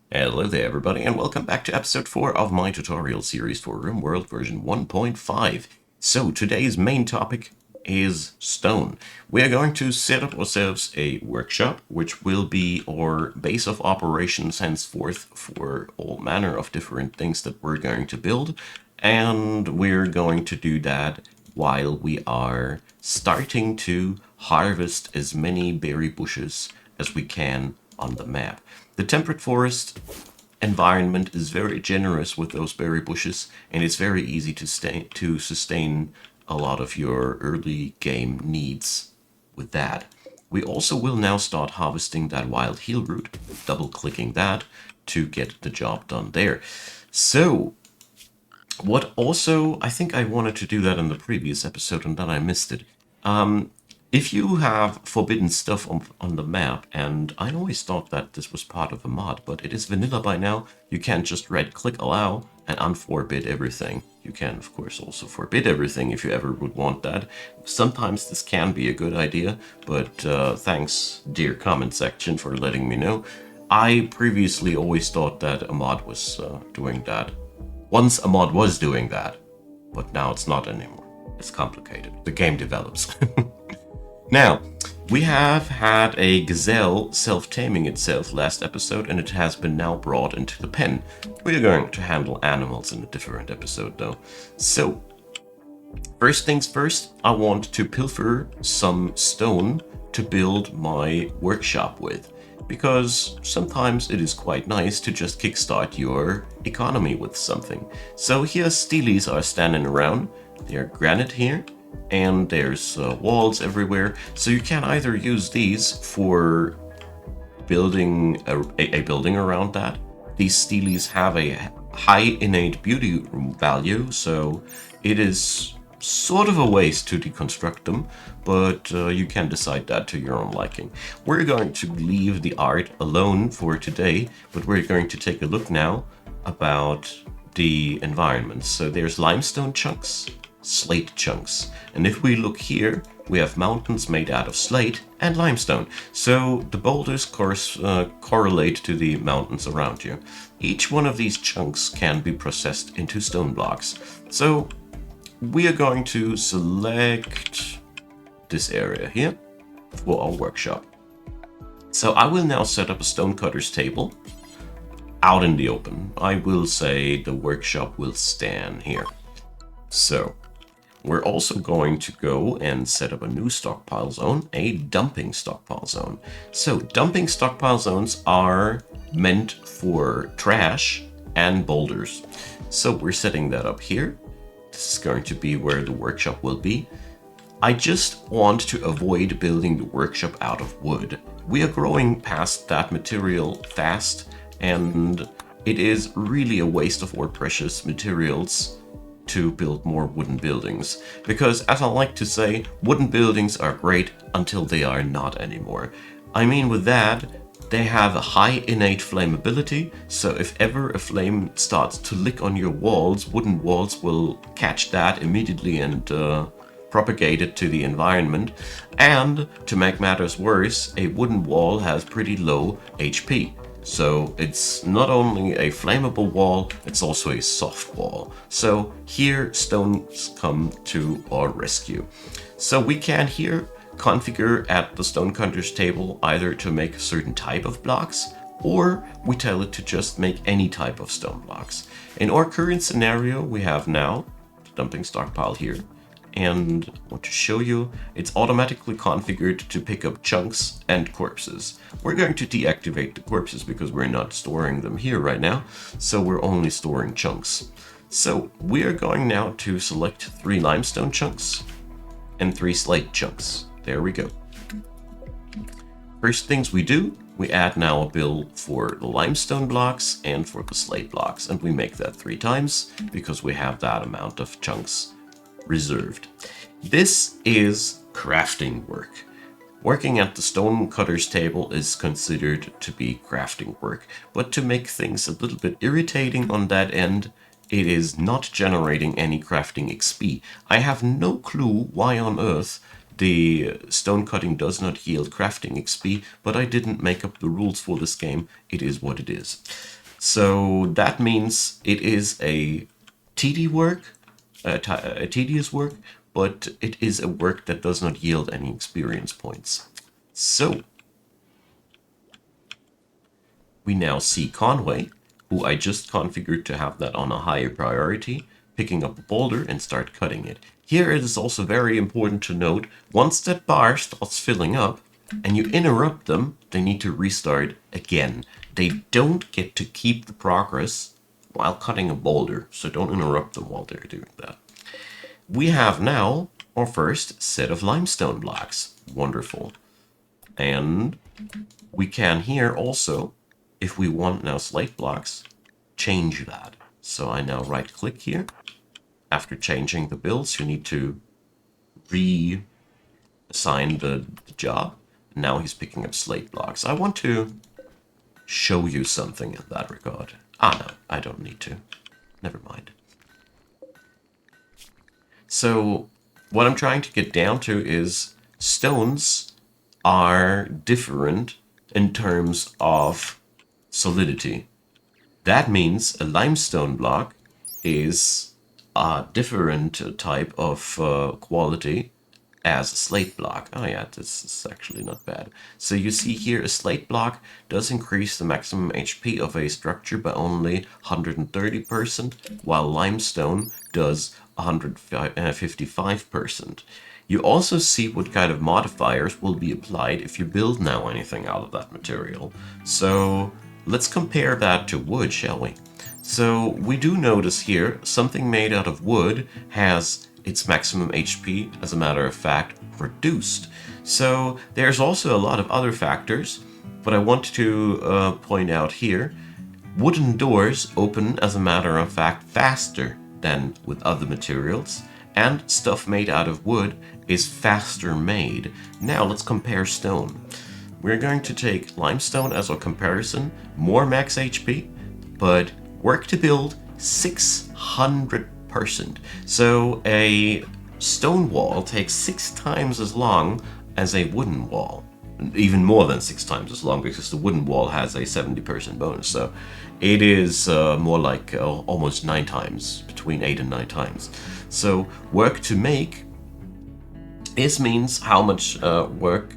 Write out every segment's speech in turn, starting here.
Hello there everybody and welcome back to episode 4 of my tutorial series for Rimworld version 1.5. So today's main topic is stone. We are going to set up ourselves a workshop which will be our base of operations henceforth for all manner of different things that we're going to build, and we're going to do that while we are starting to harvest as many berry bushes as we can on the map. The temperate forest environment is very generous with those berry bushes, and it's very easy to sustain a lot of your early game needs with that. We also will now start harvesting that wild heal root, double clicking that to get the job done there. So, what also, I think I wanted to do that in the previous episode and then I missed it. If you have forbidden stuff on the map, and I always thought that this was part of a mod, but it is vanilla by now, you can't just right click allow and unforbid everything. You can, of course, also forbid everything if you ever would want that. Sometimes this can be a good idea, but thanks, dear comment section, for letting me know. I previously always thought that a mod was doing that. Once a mod was doing that, but now it's not anymore. It's complicated. The game develops. Now, we have had a gazelle self-taming itself last episode, and it has been now brought into the pen. We are going to handle animals in a different episode, though. So, first things first, I want to pilfer some stone to build my workshop with, because sometimes it is quite nice to just kickstart your economy with something. So here steelies are standing around. They are granite here, and there's walls everywhere. So you can either use these for building a building around that. These steelies have a high innate beauty value, so it is sort of a waste to deconstruct them, but you can decide that to your own liking. We're going to leave the art alone for today, but we're going to take a look now about the environments. So there's limestone chunks, slate chunks, and if we look here, we have mountains made out of slate and limestone. So the boulders correlate to the mountains around you. Each one of these chunks can be processed into stone blocks. So we are going to select this area here for our workshop. So I will now set up a stonecutter's table out in the open. I will say the workshop will stand here. So we're also going to go and set up a new stockpile zone, a dumping stockpile zone. So dumping stockpile zones are meant for trash and boulders. So we're setting that up here. This is going to be where the workshop will be. I just want to avoid building the workshop out of wood. We are growing past that material fast, and it is really a waste of our precious materials to build more wooden buildings. Because, as I like to say, wooden buildings are great until they are not anymore. I mean, with that, they have a high innate flammability, so if ever a flame starts to lick on your walls, wooden walls will catch that immediately and propagate it to the environment. And to make matters worse, a wooden wall has pretty low HP. So it's not only a flammable wall, it's also a soft wall. So here stones come to our rescue. So we can here configure at the stonecutter's table either to make a certain type of blocks, or we tell it to just make any type of stone blocks. In our current scenario, we have now the dumping stockpile here, and I want to show you it's automatically configured to pick up chunks and corpses. We're going to deactivate the corpses because we're not storing them here right now, so we're only storing chunks. So we are going now to select 3 limestone chunks and 3 slate chunks. There we go. First things we do, we add now a bill for the limestone blocks and for the slate blocks, and we make that 3 times because we have that amount of chunks reserved. This is crafting work. Working at the stonecutter's table is considered to be crafting work, but to make things a little bit irritating on that end, it is not generating any crafting XP. I have no clue why on earth the stone cutting does not yield crafting XP, but I didn't make up the rules for this game. It is what it is. So that means it is a tedious work, but it is a work that does not yield any experience points. So we now see Conway, who I just configured to have that on a higher priority, picking up a boulder and start cutting it. Here it is also very important to note, once that bar starts filling up and you interrupt them, they need to restart again. They don't get to keep the progress while cutting a boulder, so don't interrupt them while they're doing that. We have now our first set of limestone blocks. Wonderful. And we can here also, if we want now slate blocks, change that. So I now right click here. After changing the builds, you need to reassign the job. Now he's picking up slate blocks. I want to show you something in that regard. No, I don't need to. Never mind. So what I'm trying to get down to is stones are different in terms of solidity. That means a limestone block is a different type of quality as a slate block. Oh yeah, this is actually not bad. So you see here a slate block does increase the maximum HP of a structure by only 130%, while limestone does 155%. You also see what kind of modifiers will be applied if you build now anything out of that material. So let's compare that to wood, shall we? So we do notice here something made out of wood has its maximum HP, as a matter of fact, reduced. So there's also a lot of other factors, but I want to point out here, wooden doors open, as a matter of fact, faster than with other materials, and stuff made out of wood is faster made. Now let's compare stone. We're going to take limestone as a comparison, more max HP, but work to build 600%. So a stone wall takes 6 times as long as a wooden wall. Even more than 6 times as long, because the wooden wall has a 70% bonus. So it is more like almost 9 times, between 8 and 9 times. So work to make, this means how much work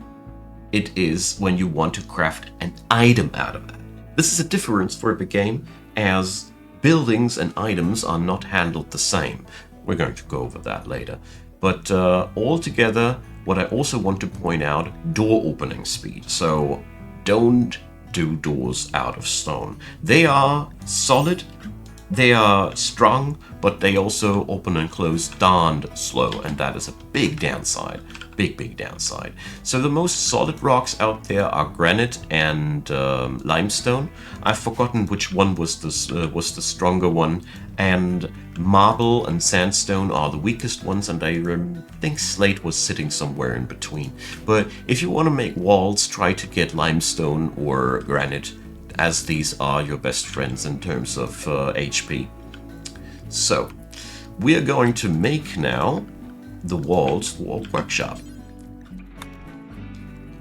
it is when you want to craft an item out of it. This is a difference for the game, as buildings and items are not handled the same. We're going to go over that later. But altogether, what I also want to point out, door opening speed. So don't do doors out of stone. They are solid, they are strong, but they also open and close darned slow, and that is a big downside. Big downside. So the most solid rocks out there are granite and limestone. I've forgotten which one was the stronger one, and marble and sandstone are the weakest ones, and I think slate was sitting somewhere in between. But if you want to make walls, try to get limestone or granite, as these are your best friends in terms of HP. So we are going to make now the walls for our workshop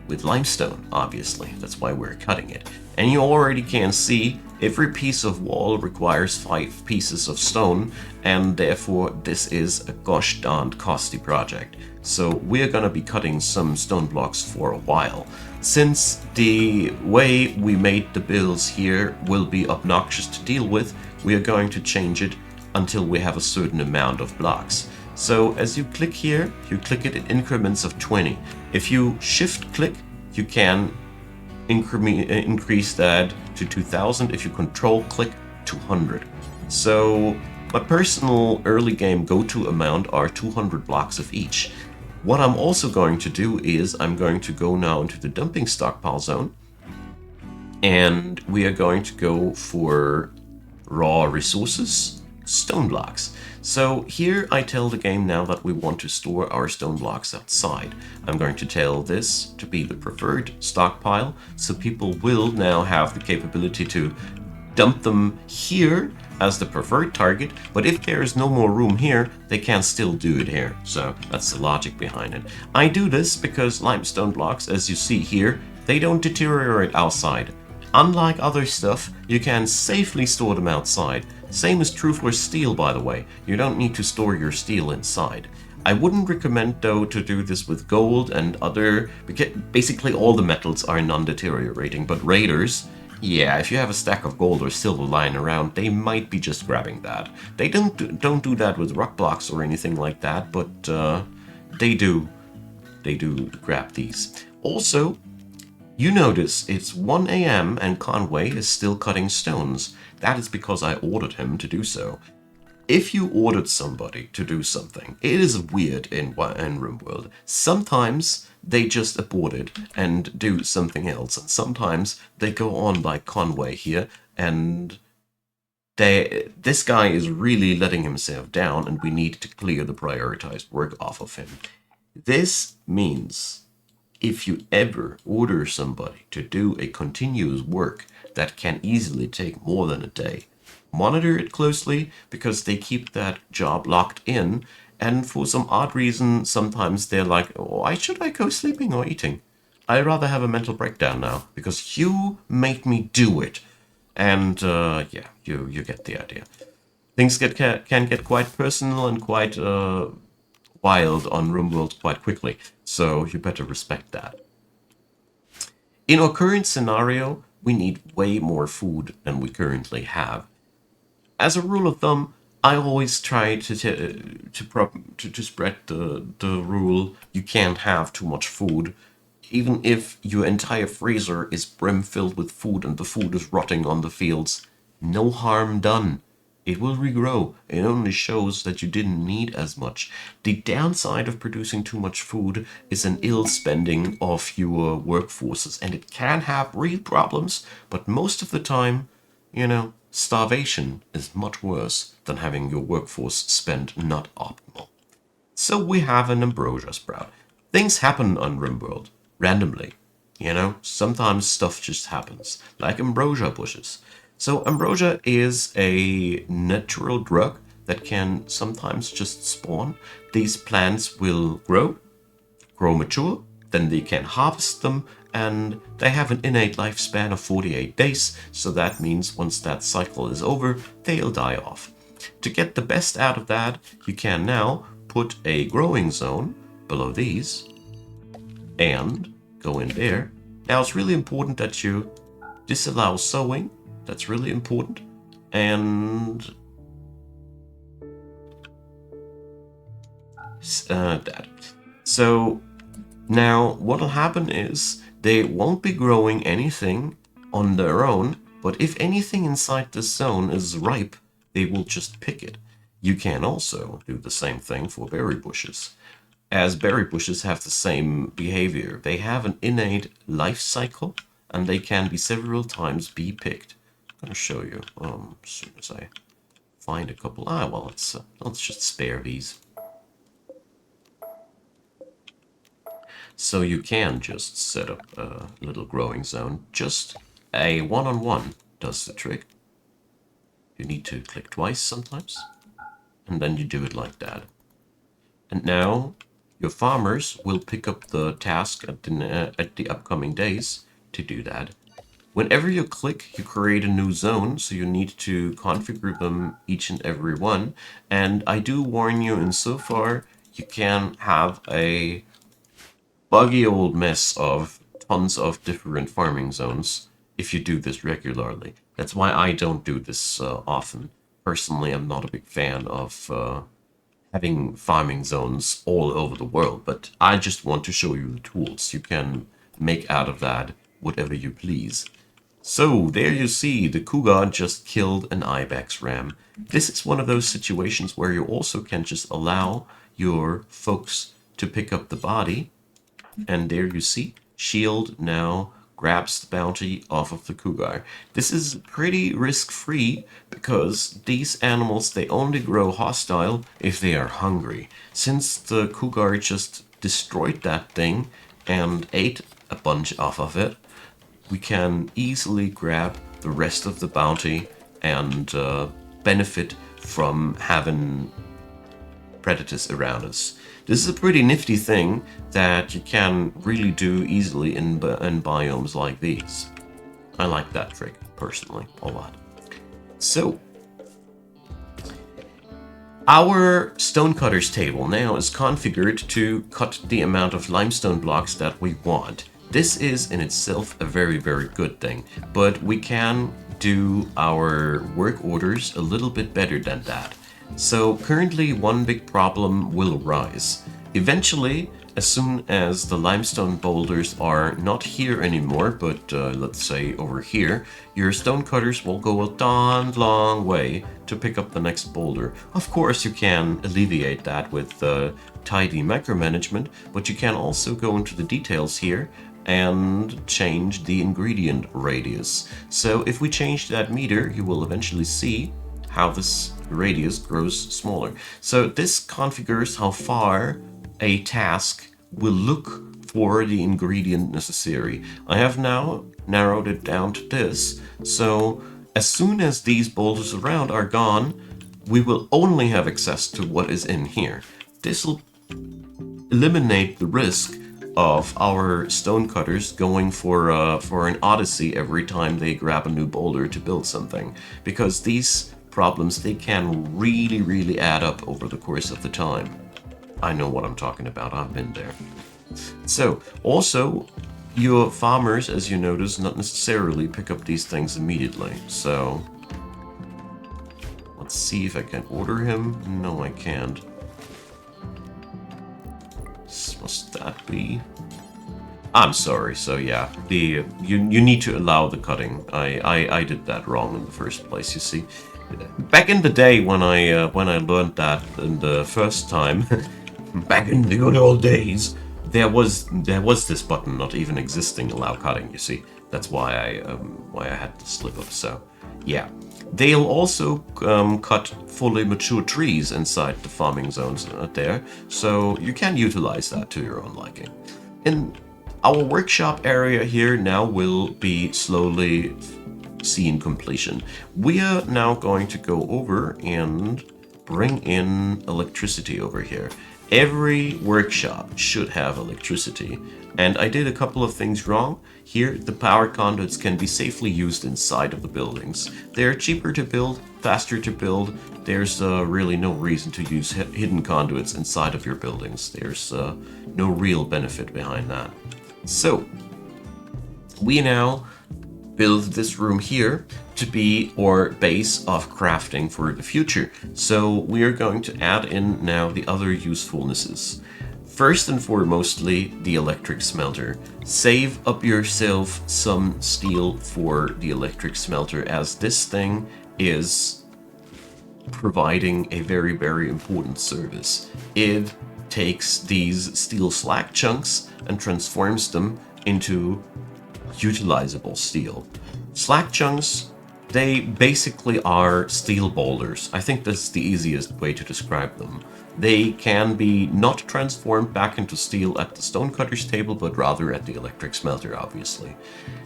with limestone, obviously. That's why we're cutting it. And you already can see every piece of wall requires 5 pieces of stone, and therefore this is a gosh darned costly project. So we're gonna be cutting some stone blocks for a while. Since the way we made the builds here will be obnoxious to deal with, we are going to change it until we have a certain amount of blocks. So as you click here, you click it in increments of 20. If you shift click, you can increase that to 2000. If you control click, 200. So my personal early game go-to amount are 200 blocks of each. What I'm also going to do is I'm going to go now into the dumping stockpile zone, and we are going to go for raw resources, stone blocks. So here I tell the game now that we want to store our stone blocks outside. I'm going to tell this to be the preferred stockpile, so people will now have the capability to dump them here as the preferred target, but if there is no more room here, they can still do it here. So that's the logic behind it. I do this because limestone blocks, as you see here, they don't deteriorate outside. Unlike other stuff, you can safely store them outside. Same is true for steel, by the way. You don't need to store your steel inside. I wouldn't recommend, though, to do this with gold and other... Basically, all the metals are non-deteriorating, but raiders... Yeah, if you have a stack of gold or silver lying around, they might be just grabbing that. They don't do that with rock blocks or anything like that, but they do grab these. Also, you notice it's 1 a.m. and Conway is still cutting stones. That is because I ordered him to do so. If you ordered somebody to do something, it is weird in Rimworld. Sometimes they just abort it and do something else, and sometimes they go on like Conway here, and this guy is really letting himself down, and we need to clear the prioritized work off of him. This means if you ever order somebody to do a continuous work that can easily take more than a day, monitor it closely because they keep that job locked in, and for some odd reason, sometimes they're like, oh, why should I go sleeping or eating? I'd rather have a mental breakdown now because you made me do it. And yeah, you get the idea. Things can get quite personal and quite wild on Rimworld quite quickly, so you better respect that. In our current scenario, we need way more food than we currently have. As a rule of thumb, I always try to spread the rule you can't have too much food, even if your entire freezer is brim filled with food and the food is rotting on the fields. No harm done. It will regrow. It only shows that you didn't need as much. The downside of producing too much food is an ill spending of your workforces, and it can have real problems, but most of the time, starvation is much worse than having your workforce spent not optimal. So we have an ambrosia sprout. Things happen on Rimworld, randomly. Sometimes stuff just happens, like ambrosia bushes. So ambrosia is a natural drug that can sometimes just spawn. These plants will grow mature, then they can harvest them, and they have an innate lifespan of 48 days, so that means once that cycle is over, they'll die off. To get the best out of that, you can now put a growing zone below these, and go in there. Now it's really important that you disallow sowing. That's really important. And that. So now what'll happen is they won't be growing anything on their own, but if anything inside this zone is ripe, they will just pick it. You can also do the same thing for berry bushes, as berry bushes have the same behavior. They have an innate life cycle, and they can be several times be picked. I'm going to show you as soon as I find a couple. Well, let's just spare these. So you can just set up a little growing zone. Just a one-on-one does the trick. You need to click twice sometimes, and then you do it like that. And now your farmers will pick up the task at the upcoming days to do that. Whenever you click, you create a new zone, so you need to configure them each and every one. And I do warn you, insofar you can have a buggy old mess of tons of different farming zones if you do this regularly. That's why I don't do this often. Personally, I'm not a big fan of having farming zones all over the world, but I just want to show you the tools. You can make out of that whatever you please. So there you see, the cougar just killed an ibex ram. This is one of those situations where you also can just allow your folks to pick up the body. And there you see, shield now grabs the bounty off of the cougar. This is pretty risk-free because these animals, they only grow hostile if they are hungry. Since the cougar just destroyed that thing and ate a bunch off of it, we can easily grab the rest of the bounty and benefit from having predators around us. This is a pretty nifty thing that you can really do easily in biomes like these. I like that trick, personally, a lot. So, our stonecutters table now is configured to cut the amount of limestone blocks that we want. This is in itself a very, very good thing, but we can do our work orders a little bit better than that. So currently one big problem will arise. Eventually, as soon as the limestone boulders are not here anymore, but let's say over here, your stonecutters will go a darn long way to pick up the next boulder. Of course, you can alleviate that with tidy micromanagement, but you can also go into the details here and change the ingredient radius. So if we change that meter, you will eventually see how this radius grows smaller. So this configures how far a task will look for the ingredient necessary. I have now narrowed it down to this, so as soon as these boulders around are gone, we will only have access to what is in here. This will eliminate the risk of our stonecutters going for an odyssey every time they grab a new boulder to build something, because these problems, they can really add up over the course of the time. I know what I'm talking about, I've been there. So, also, your farmers, as you notice, not necessarily pick up these things immediately. So, let's see if I can order him. No, I can't. Must that be? I'm sorry. So yeah, you need to allow the cutting. I did that wrong in the first place. You see, back in the day when I learned that in the first time, back in the good old days, there was this button not even existing, allow cutting. You see, that's why I had to slip up. So yeah. They'll also cut fully mature trees inside the farming zones there, so you can utilize that to your own liking. And our workshop area here now will be slowly seeing completion. We are now going to go over and bring in electricity over here. Every workshop should have electricity, and I did a couple of things wrong. Here, the power conduits can be safely used inside of the buildings. They're cheaper to build, faster to build. There's really no reason to use hidden conduits inside of your buildings. There's no real benefit behind that. So, we now build this room here to be our base of crafting for the future. So we are going to add in now the other usefulnesses. First and foremostly, the electric smelter. Save up yourself some steel for the electric smelter, as this thing is providing a very important service. It takes these steel slag chunks and transforms them into utilizable steel. Slag chunks, they basically are steel boulders. I think that's the easiest way to describe them. They can be not transformed back into steel at the stonecutter's table, but rather at the electric smelter, obviously.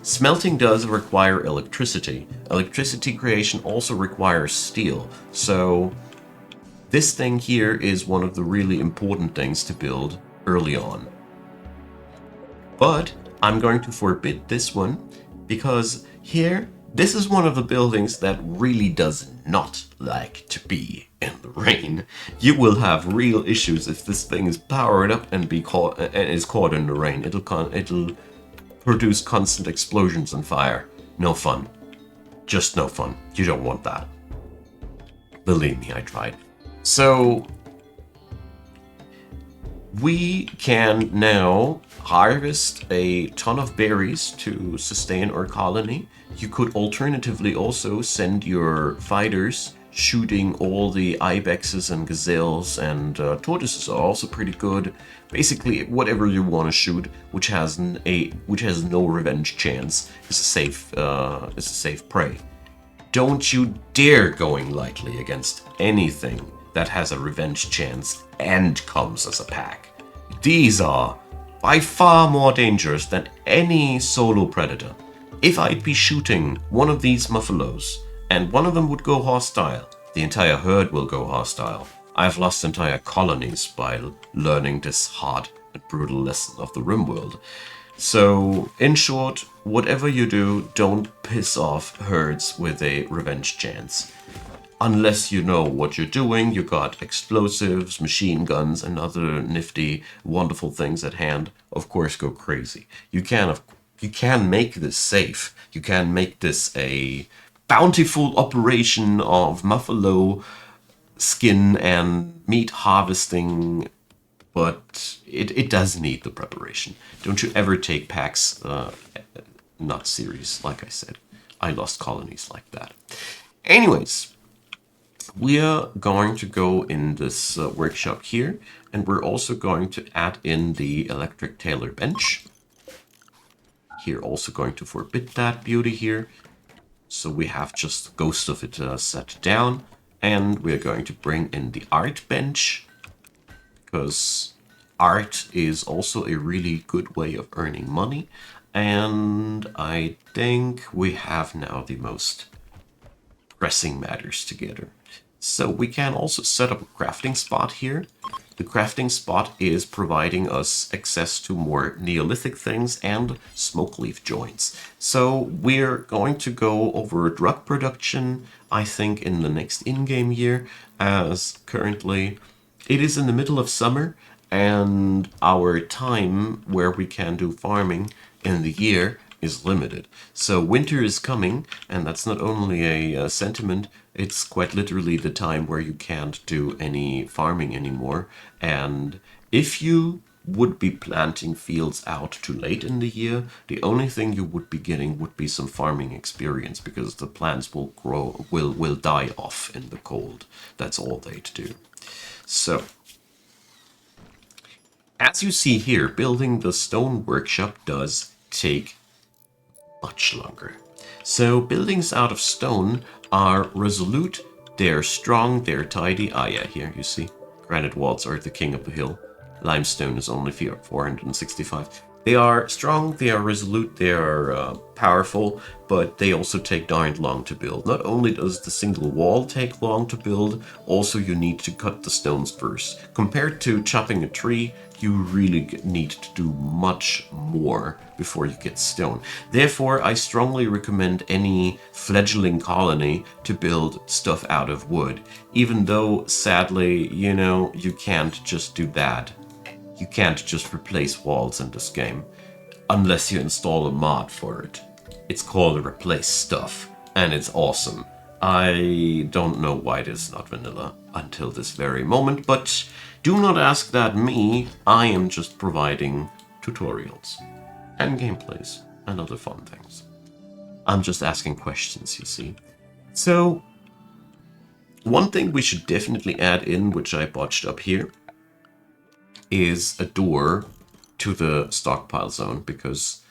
Smelting does require electricity. Electricity creation also requires steel, so this thing here is one of the really important things to build early on. But I'm going to forbid this one, because here, this is one of the buildings that really does not like to be in the rain. You will have real issues if this thing is powered up and is caught in the rain. It'll produce constant explosions and fire. No fun. Just no fun. You don't want that. Believe me, I tried. So we can now harvest a ton of berries to sustain our colony. You could alternatively also send your fighters shooting all the ibexes and gazelles, and tortoises are also pretty good. Basically, whatever you want to shoot, which has no revenge chance, is a safe prey. Don't you dare going lightly against anything that has a revenge chance and comes as a pack. These are by far more dangerous than any solo predator. If I'd be shooting one of these muffalos and one of them would go hostile, the entire herd will go hostile. I've lost entire colonies by learning this hard and brutal lesson of the Rimworld. So, in short, whatever you do, don't piss off herds with a revenge chance. Unless you know what you're doing, you got explosives, machine guns, and other nifty, wonderful things at hand. Of course, go crazy. You can make this safe. You can make this a bountiful operation of buffalo skin and meat harvesting, but it does need the preparation. Don't you ever take packs not serious, like I said. I lost colonies like that. Anyways, we are going to go in this workshop here, and we're also going to add in the electric tailor bench. Here, also going to forbid that beauty here. So we have just the ghost of it set down, and we're going to bring in the art bench, because art is also a really good way of earning money. And I think we have now the most pressing matters together. So we can also set up a crafting spot here. The crafting spot is providing us access to more Neolithic things and smoke leaf joints. So we're going to go over drug production, I think, in the next in-game year, as currently it is in the middle of summer, and our time where we can do farming in the year is limited. So winter is coming, and that's not only a sentiment, it's quite literally the time where you can't do any farming anymore. And if you would be planting fields out too late in the year, the only thing you would be getting would be some farming experience, because the plants will grow, will die off in the cold. That's all they'd do. So, as you see here, building the stone workshop does take much longer. So buildings out of stone are resolute, they're strong, they're tidy. Ah yeah, here you see. Granite walls are the king of the hill. Limestone is only 465. They are strong, they are resolute, they are powerful, but they also take darn long to build. Not only does the single wall take long to build, also you need to cut the stones first. Compared to chopping a tree, you really need to do much more before you get stone. Therefore, I strongly recommend any fledgling colony to build stuff out of wood, even though, sadly, you can't just do that. You can't just replace walls in this game, unless you install a mod for it. It's called Replace Stuff, and it's awesome. I don't know why it is not vanilla until this very moment, but do not ask that me. I am just providing tutorials and gameplays and other fun things. I'm just asking questions, you see. So, one thing we should definitely add in, which I botched up here, is a door to the stockpile zone, because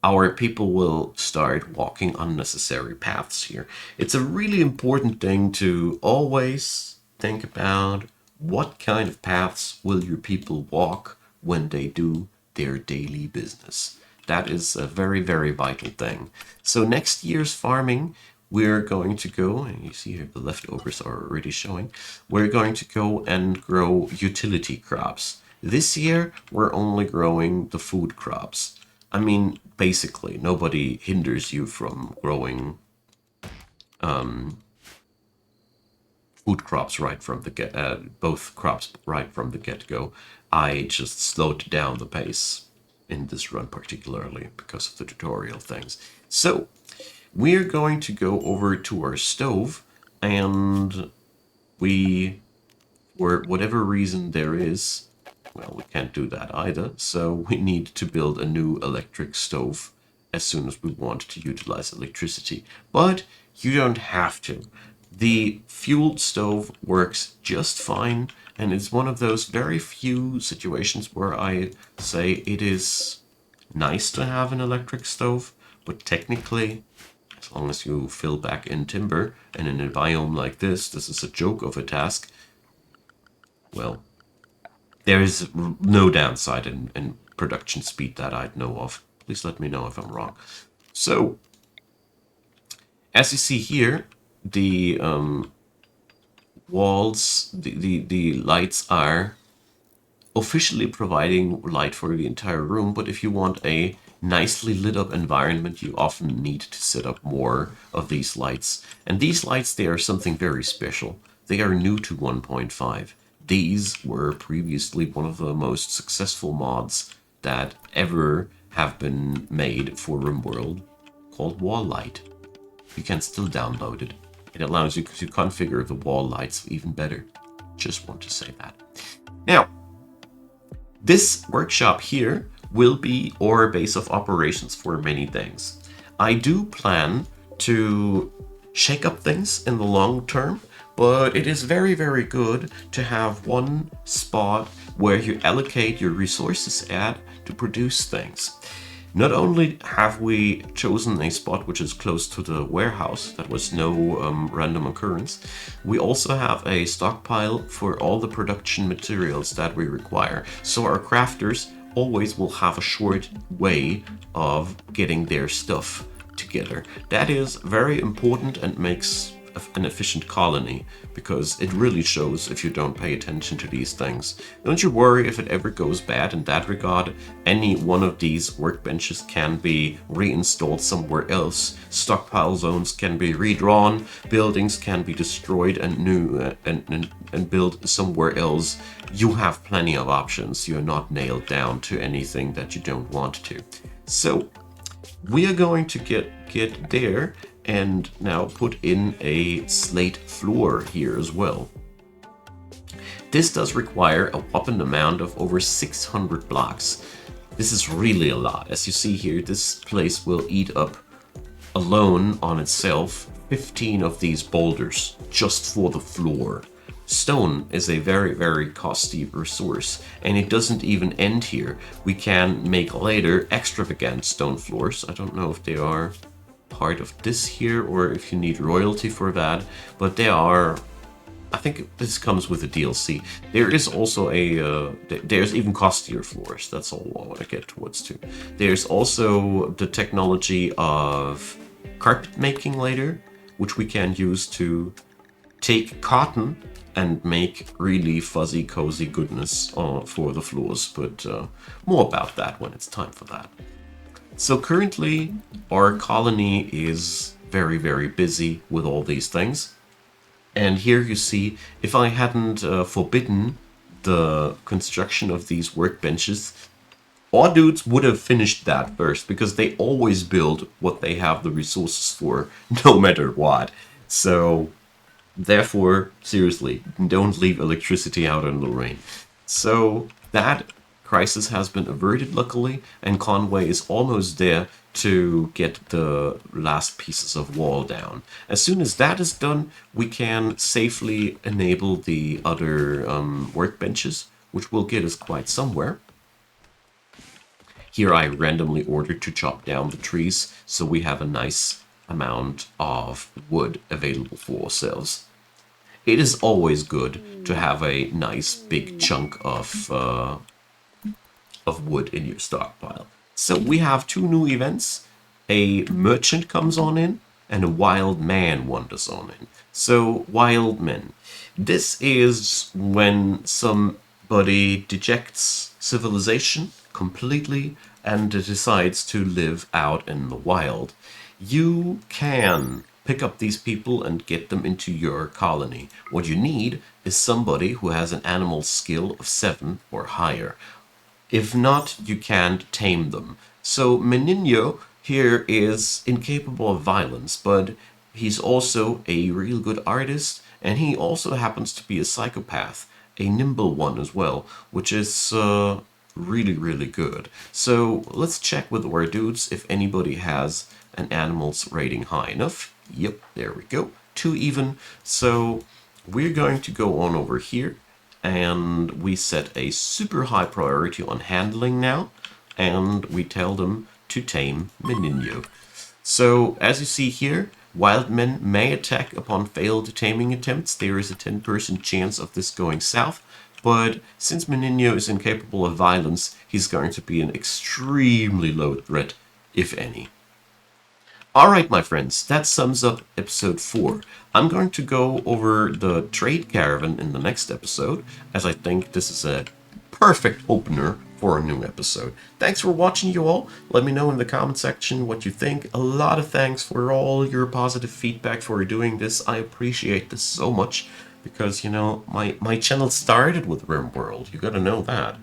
our people will start walking unnecessary paths here. It's a really important thing to always think about: what kind of paths will your people walk when they do their daily business? That is a very, very vital thing. So next year's farming, we're going to go, and you see here the leftovers are already showing, we're going to go and grow utility crops. This year, we're only growing the food crops. I mean, basically, nobody hinders you from growing food crops right from the both crops right from the get-go. I just slowed down the pace in this run particularly because of the tutorial things. So, we're going to go over to our stove, and we, for whatever reason there is, well, we can't do that either, so we need to build a new electric stove as soon as we want to utilize electricity. But you don't have to. The fueled stove works just fine, and it's one of those very few situations where I say it is nice to have an electric stove, but technically, as long as you fill back in timber, and in a biome like this is a joke of a task, well, there is no downside in production speed that I'd know of. Please let me know if I'm wrong. So, as you see here, the walls, the lights are officially providing light for the entire room, but if you want a nicely lit up environment, you often need to set up more of these lights. And these lights, they are something very special. They are new to 1.5. These were previously one of the most successful mods that ever have been made for Rimworld, called Wall Light. You can still download it. It allows you to configure the wall lights even better. Just want to say that. Now, this workshop here will be our base of operations for many things. I do plan to shake up things in the long term, but it is very, very good to have one spot where you allocate your resources at to produce things. Not only have we chosen a spot which is close to the warehouse, that was no random occurrence, we also have a stockpile for all the production materials that we require. So our crafters always will have a short way of getting their stuff together. That is very important and makes an efficient colony, because it really shows if you don't pay attention to these things. Don't you worry if it ever goes bad in that regard. Any one of these workbenches can be reinstalled somewhere else. Stockpile zones can be redrawn. Buildings can be destroyed and new and built somewhere else. You have plenty of options. You're not nailed down to anything that you don't want to. So we are going to get there and now put in a slate floor here as well. This does require a whopping amount of over 600 blocks. This is really a lot. As you see here, this place will eat up alone on itself 15 of these boulders just for the floor. Stone is a very, very costly resource, and it doesn't even end here. We can make later extravagant stone floors. I don't know if they are part of this here or if you need royalty for that, but they are. I think this comes with a DLC. There is also there's even costlier floors. That's all I want to get towards too. There's also the technology of carpet making later, which we can use to take cotton and make really fuzzy, cozy goodness for the floors, but more about that when it's time for that. So currently, our colony is very, very busy with all these things. And here you see, if I hadn't forbidden the construction of these workbenches, our dudes would have finished that first, because they always build what they have the resources for, no matter what. So therefore, seriously, don't leave electricity out in the rain. So that crisis has been averted, luckily, and Conway is almost there to get the last pieces of wall down. As soon as that is done, we can safely enable the other workbenches, which will get us quite somewhere. Here I randomly ordered to chop down the trees, so we have a nice amount of wood available for ourselves. It is always good to have a nice big chunk of wood in your stockpile. So we have two new events. A merchant comes on in and a wild man wanders on in. So wild men. This is when somebody dejects civilization completely and decides to live out in the wild. You can pick up these people and get them into your colony. What you need is somebody who has an animal skill of 7 or higher. If not, you can't tame them. So Menino here is incapable of violence, but he's also a real good artist, and he also happens to be a psychopath, a nimble one as well, which is really, really good. So let's check with our dudes if anybody has an animal's rating high enough. Yep, there we go. 2 even. So we're going to go on over here, and we set a super high priority on handling now, and we tell them to tame Menino. So as you see here, wild men may attack upon failed taming attempts. There is a 10% chance of this going south, but since Menino is incapable of violence, he's going to be an extremely low threat, if any. Alright, my friends, that sums up episode 4. I'm going to go over the trade caravan in the next episode, as I think this is a perfect opener for a new episode. Thanks for watching, you all. Let me know in the comment section what you think. A lot of thanks for all your positive feedback for doing this. I appreciate this so much because, you know, my channel started with Rimworld. You gotta know that.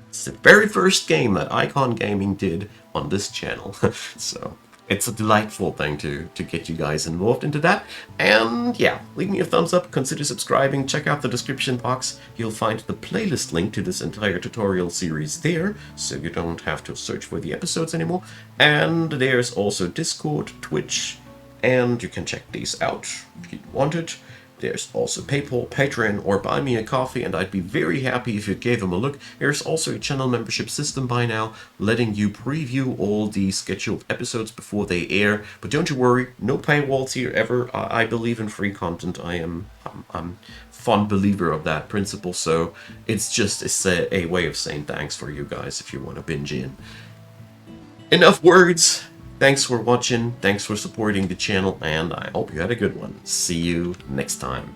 It's the very first game that Icon Gaming did on this channel. So it's a delightful thing to get you guys involved into that. And yeah, leave me a thumbs up, consider subscribing, check out the description box. You'll find the playlist link to this entire tutorial series there, so you don't have to search for the episodes anymore. And there's also Discord, Twitch, and you can check these out if you want it. There's also PayPal, Patreon, or Buy Me a Coffee, and I'd be very happy if you gave them a look. There's also a channel membership system by now, letting you preview all the scheduled episodes before they air. But don't you worry, no paywalls here ever. I believe in free content. I'm fond believer of that principle, so it's just a way of saying thanks for you guys if you want to binge in. Enough words. Thanks for watching, thanks for supporting the channel, and I hope you had a good one. See you next time.